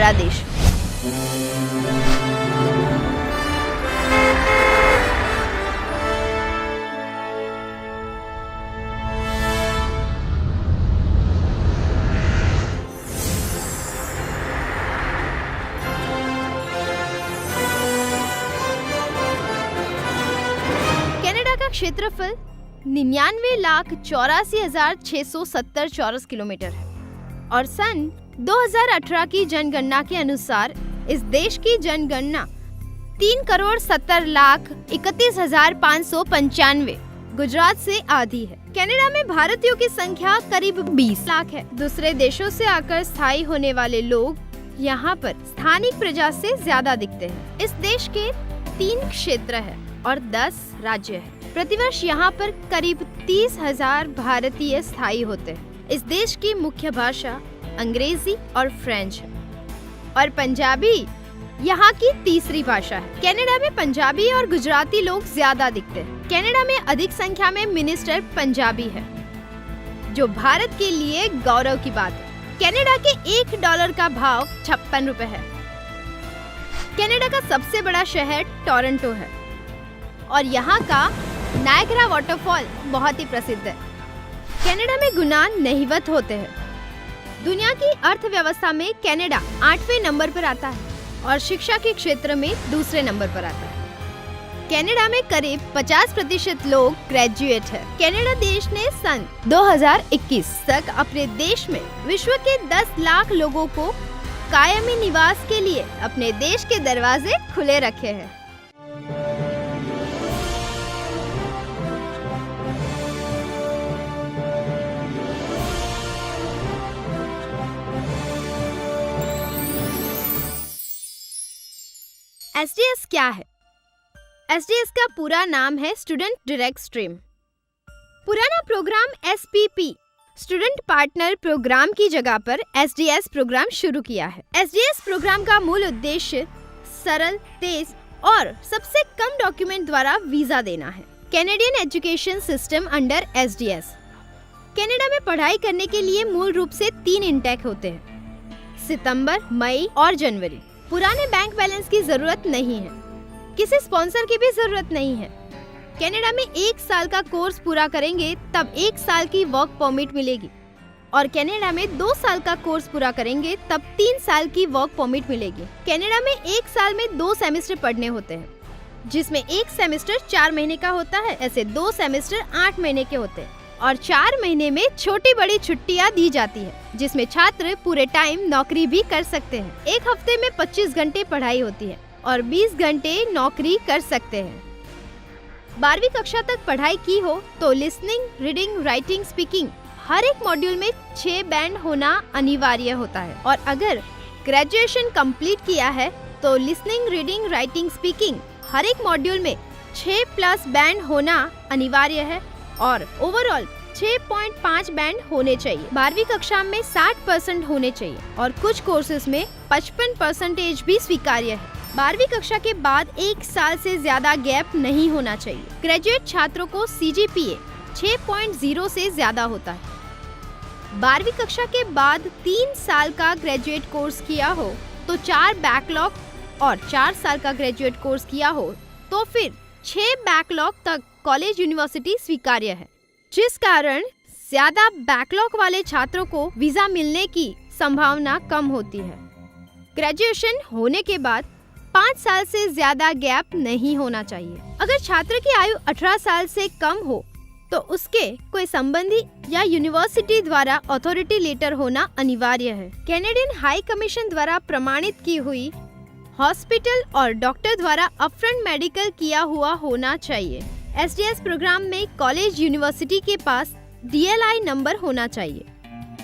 बड़ा देश। कनाडा का क्षेत्रफल 99,84,670 चौरस किलोमीटर है और सन 2018 की जनगणना के अनुसार इस देश की जनगणना 3,70,31,595 गुजरात से आधी है। कनाडा में भारतीयों की संख्या करीब 20 लाख है। दूसरे देशों से आकर स्थायी होने वाले लोग यहाँ पर स्थानिक प्रजा से ज्यादा दिखते हैं। इस देश के 3 क्षेत्र है और 10 राज्य है। प्रतिवर्ष यहाँ पर करीब 30,000 भारतीय स्थायी होते हैं। इस देश की मुख्य भाषा अंग्रेजी और फ्रेंच है और पंजाबी यहाँ की तीसरी भाषा है। कनाडा में पंजाबी और गुजराती लोग ज्यादा दिखते हैं। कनाडा में अधिक संख्या में मिनिस्टर पंजाबी है, जो भारत के लिए गौरव की बात है। कनाडा के $1 का भाव 56 रुपए है। कनाडा का सबसे बड़ा शहर टोरंटो है और यहाँ का नायग्रा वाटरफॉल बहुत ही प्रसिद्ध है। कनाडा में गुना नहीवत होते हैं। दुनिया की अर्थव्यवस्था में कनाडा 8वें नंबर पर आता है और शिक्षा के क्षेत्र में दूसरे नंबर पर आता है। कनाडा में करीब 50% लोग ग्रेजुएट हैं। कनाडा देश ने सन 2021 तक अपने देश में विश्व के 10 लाख लोगों को कायमी निवास के लिए अपने देश के दरवाजे खुले रखे हैं। SDS क्या है? SDS का पूरा नाम है स्टूडेंट डायरेक्ट स्ट्रीम। पुराना programme SPP student partner programme की जगह पर SDS प्रोग्राम शुरू किया है। SDS प्रोग्राम का मूल उद्देश्य सरल, तेज और सबसे कम डॉक्यूमेंट द्वारा वीजा देना है। Canadian education system under SDS। Canada में पढ़ाई करने के लिए मूल रूप से 3 इंटेक होते हैं, सितंबर, मई और जनवरी। पुराने बैंक बैलेंस की जरूरत नहीं है, किसी स्पॉन्सर की भी जरूरत नहीं है। कनाडा में 1 साल का कोर्स पूरा करेंगे तब 1 साल की वर्क परमिट मिलेगी और कनाडा में 2 साल का कोर्स पूरा करेंगे तब 3 साल की वर्क परमिट मिलेगी। कनाडा में 1 साल में 2 सेमेस्टर पढ़ने होते हैं, जिसमें 1 सेमेस्टर 4 महीने का होता है। ऐसे 2 सेमेस्टर 8 महीने के होते हैं और 4 महीने में छोटी बड़ी छुट्टियां दी जाती है, जिसमें छात्र पूरे टाइम नौकरी भी कर सकते हैं। 1 हफ्ते में 25 घंटे पढ़ाई होती है और 20 घंटे नौकरी कर सकते हैं। 12वीं कक्षा तक पढ़ाई की हो तो लिसनिंग, रीडिंग, राइटिंग, स्पीकिंग हर एक मॉड्यूल में 6 बैंड होना अनिवार्य होता है और अगर ग्रेजुएशन कंप्लीट किया है तो लिसनिंग, रीडिंग, राइटिंग, स्पीकिंग हर एक मॉड्यूल में 6+ बैंड होना अनिवार्य है और ओवरऑल 6.5 बैंड होने चाहिए। 12वीं कक्षा में 60% होने चाहिए और कुछ कोर्सेज में 55% भी स्वीकार्य है। 12वीं कक्षा के बाद 1 साल से ज्यादा गैप नहीं होना चाहिए। ग्रेजुएट छात्रों को CGPA 6.0 से ज्यादा होता है। 12वीं कक्षा के बाद 3 साल का ग्रेजुएट कोर्स किया हो तो 4 बैकलॉग और 4 साल का ग्रेजुएट कोर्स किया हो तो फिर 6 बैकलॉग तक कॉलेज यूनिवर्सिटी स्वीकार्य है, जिस कारण ज्यादा बैकलॉग वाले छात्रों को वीजा मिलने की संभावना कम होती है। ग्रेजुएशन होने के बाद 5 साल से ज्यादा गैप नहीं होना चाहिए। अगर छात्र की आयु 18 साल से कम हो तो उसके कोई संबंधी या यूनिवर्सिटी द्वारा अथॉरिटी लेटर होना अनिवार्य है। कैनेडियन हाई कमीशन द्वारा प्रमाणित की हुई हॉस्पिटल और डॉक्टर द्वारा अपफ्रंट मेडिकल किया हुआ होना चाहिए। SDS प्रोग्राम में कॉलेज यूनिवर्सिटी के पास DLI नंबर होना चाहिए।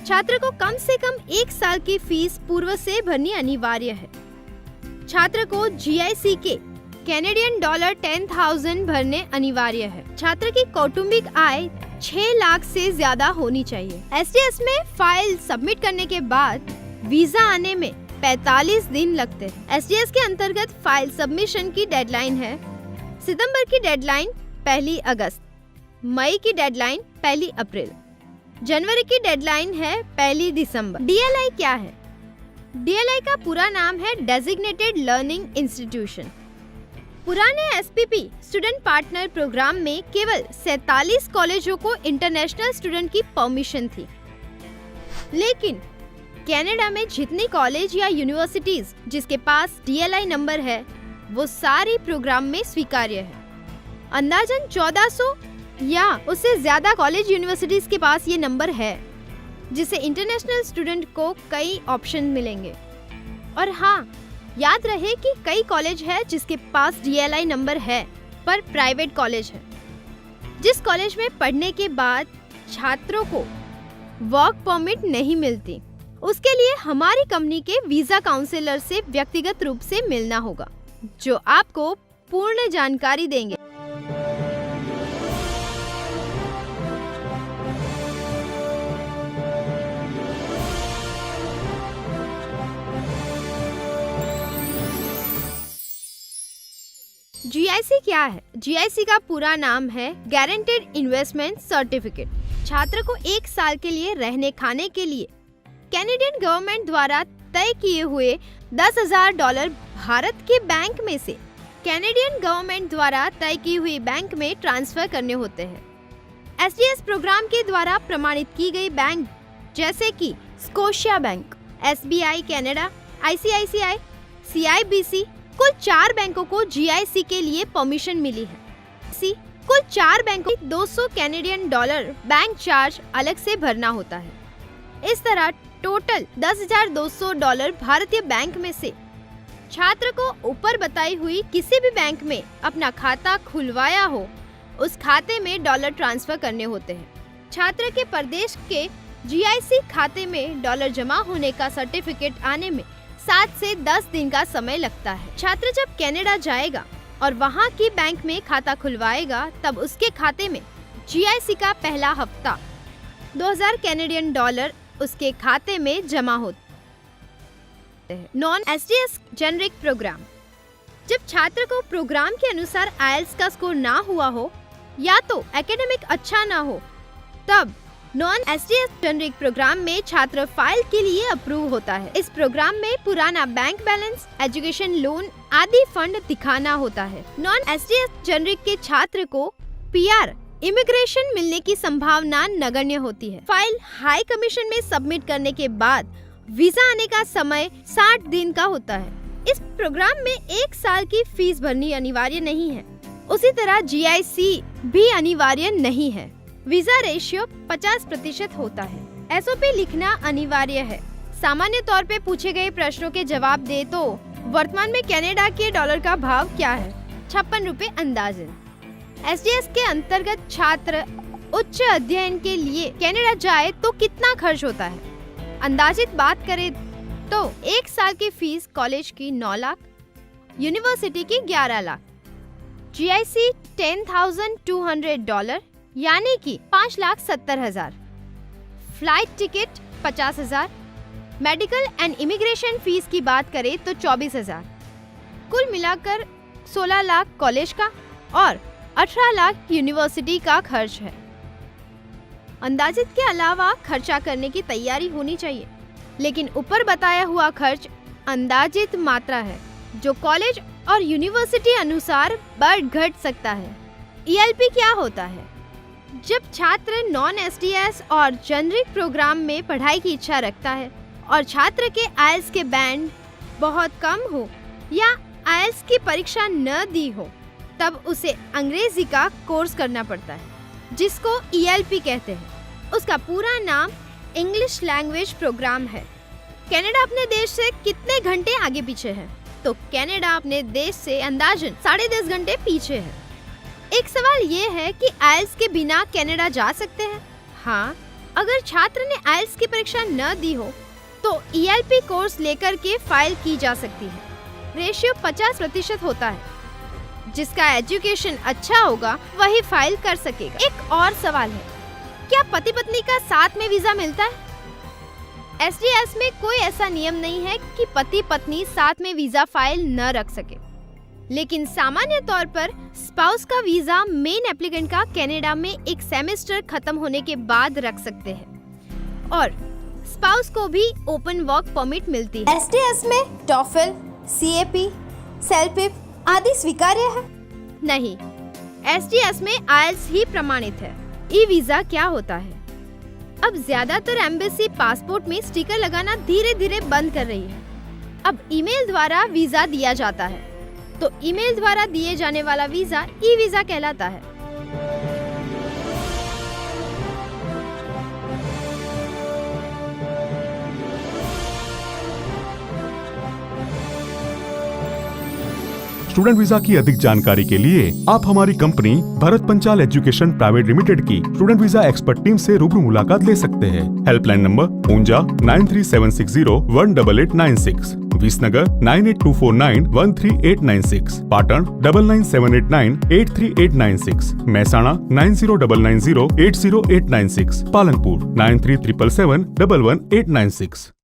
छात्र को कम से कम 1 साल की फीस पूर्व से भरनी अनिवार्य है। छात्र को GIC के कैनेडियन डॉलर 10,000 भरने अनिवार्य है। छात्र की कौटुंबिक आय 6 लाख से ज्यादा होनी चाहिए। SDS में फाइल सबमिट करने के बाद वीजा आने में 45 दिन लगते हैं। SDS के अंतर्गत फाइल सबमिशन की डेडलाइन है सितंबर की डेडलाइन 1 अगस्त, मई की डेडलाइन 1 अप्रैल, जनवरी की डेडलाइन है 1 दिसंबर। DLI क्या है? DLI का पूरा नाम है डेजिग्नेटेड लर्निंग इंस्टीट्यूशन। पुराने SPP स्टूडेंट पार्टनर प्रोग्राम में केवल 47 कॉलेजों को इंटरनेशनल स्टूडेंट की परमिशन थी, लेकिन कनाडा में जितनी कॉलेज या यूनिवर्सिटीज जिसके पास DLI नंबर है वो सारी प्रोग्राम में स्वीकार्य है। अंदाजन 1400 या उससे ज्यादा कॉलेज यूनिवर्सिटीज के पास ये नंबर है, जिससे इंटरनेशनल स्टूडेंट को कई ऑप्शन मिलेंगे। और हाँ, याद रहे कि कई कॉलेज है जिसके पास DLI नंबर है पर प्राइवेट कॉलेज है। जिस कॉलेज में पढ़ने के बाद छात्रों को वर्क परमिट नहीं मिलती, उसके लिए हमारी कंपनी के वीजा काउंसलर से व्यक्तिगत रूप से मिलना होगा, जो आपको पूर्ण जानकारी देंगे। GIC क्या है? GIC का पूरा नाम है गारंटेड इन्वेस्टमेंट सर्टिफिकेट। छात्र को 1 साल के लिए रहने खाने के लिए कैनेडियन गवर्नमेंट द्वारा तय किए हुए $10,000 भारत के बैंक में से कैनेडियन गवर्नमेंट द्वारा तय की हुई बैंक में ट्रांसफर करने होते हैं। SDS प्रोग्राम के द्वारा प्रमाणित की गई बैंक जैसे कि Scotia bank, SBI Canada, ICICI, CIBC, कुल 4 बैंकों को GIC के लिए परमिशन मिली है। कुल 4 बैंकों को $200 कैनेडियन बैंक चार्ज अलग से भरना होता है। इस तरह टोटल $10,200 भारतीय बैंक में से छात्र को ऊपर बताई हुई किसी भी बैंक में अपना खाता खुलवाया हो, उस खाते में डॉलर ट्रांसफर करने होते हैं। छात्र के प्रदेश के GIC खाते में डॉलर जमा होने का सर्टिफिकेट आने में 7 से 10 दिन का समय लगता है। छात्र जब कनाडा जाएगा और वहाँ की बैंक में खाता खुलवाएगा, तब उसके खाते में GIC का पहला हफ्ता $2,000 कैनेडियन उसके खाते में जमा होता है। Non SDS generic programme. जब छात्र को प्रोग्राम के अनुसार IELTS का स्कोर ना हुआ हो या तो एकेडमिक अच्छा ना हो, तब नॉन SDS जेनरिक प्रोग्राम में छात्र फाइल के लिए अप्रूव होता है। इस प्रोग्राम में पुराना बैंक बैलेंस, एजुकेशन लोन आदि फंड दिखाना होता है। नॉन SDS जेनरिक के छात्र को PR इमिग्रेशन मिलने की संभावना नगण्य होती है। फाइल हाई कमीशन में सबमिट करने के बाद वीजा आने का समय 60 दिन का होता है। इस प्रोग्राम में 1 साल की फीस भरनी अनिवार्य नहीं है। उसी तरह GIC भी अनिवार्य नहीं है। वीजा रेशियो 50% होता है। SOP लिखना अनिवार्य है। सामान्य तौर पे पूछे गए प्रश्नों के जवाब दे तो वर्तमान में कनाडा के डॉलर का भाव क्या है? 56 रुपए अंदाजन। SDS के अंतर्गत छात्र उच्च अध्ययन के लिए कनाडा जाए तो कितना खर्च होता है? अंदाजित बात करें तो 1 साल की फीस कॉलेज की 9 लाख, यूनिवर्सिटी की 11 लाख, GIC $10,200 यानी कि 5,70,000, flight ticket 50,000, medical and immigration fees की बात करें तो 24,000, कुल मिलाकर 16 लाख कॉलेज का और 18 लाख यूनिवर्सिटी का खर्च है। अंदाजित के अलावा खर्चा करने की तैयारी होनी चाहिए, लेकिन ऊपर बताया हुआ खर्च अंदाजित मात्रा है जो कॉलेज और यूनिवर्सिटी अनुसार बढ़ घट सकता है। ELP क्या होता है? जब छात्र नॉन SDS और जेनरिक प्रोग्राम में पढ़ाई की इच्छा रखता है और छात्र के IELTS के बैंड बहुत कम हो या IELTS की परीक्षा न दी हो, तब उसे अंग्रेजी का कोर्स करना पड़ता है, जिसको ELP कहते हैं। उसका पूरा नाम इंग्लिश लैंग्वेज प्रोग्राम है। कनाडा अपने देश से कितने घंटे आगे पीछे है? तो कनाडा अपने देश से अंदाजन 10.5 घंटे पीछे है। एक सवाल ये है कि IELTS के बिना कनाडा जा सकते हैं? हाँ, अगर छात्र ने IELTS की परीक्षा न दी हो तो ELP कोर्स लेकर के फाइल की जा सकती है। रेशियो 50% होता है। जिसका एजुकेशन अच्छा होगा वही फाइल कर सकेगा। एक और सवाल है, क्या पति पत्नी का साथ में वीजा मिलता है? SDS में कोई ऐसा नियम नहीं है कि पति पत्नी साथ में वीजा फाइल न रख सके, लेकिन सामान्य तौर पर स्पाउस का वीजा मेन एप्लीकेंट का कनाडा में एक सेमेस्टर खत्म होने के बाद रख सकते हैं और स्पाउस को भी ओपन वर्क परमिट मिलती है। एसटीएस में टॉफल, सीएपी, सेलपिप आदि स्वीकार्य है? नहीं, एसटीएस में आईएलटीएस ही प्रमाणित है। ई वीजा क्या होता है? अब ज्यादातर एम्बेसी पासपोर्ट में स्टिकर लगाना धीरे धीरे बंद कर रही है। अब ईमेल द्वारा वीजा दिया जाता है, तो ईमेल द्वारा दिए जाने वाला वीजा ई वीजा कहलाता है। स्टूडेंट वीजा की अधिक जानकारी के लिए आप हमारी company Bharat Panchal education private limited की स्टूडेंट वीजा एक्सपर्ट टीम से रूबरू मुलाकात ले सकते हैं। Helpline number Unjha 9376018896, Visnagar 9824913896, Patan 9978983896, Mehsana 9099080896, Palanpur 9377711896।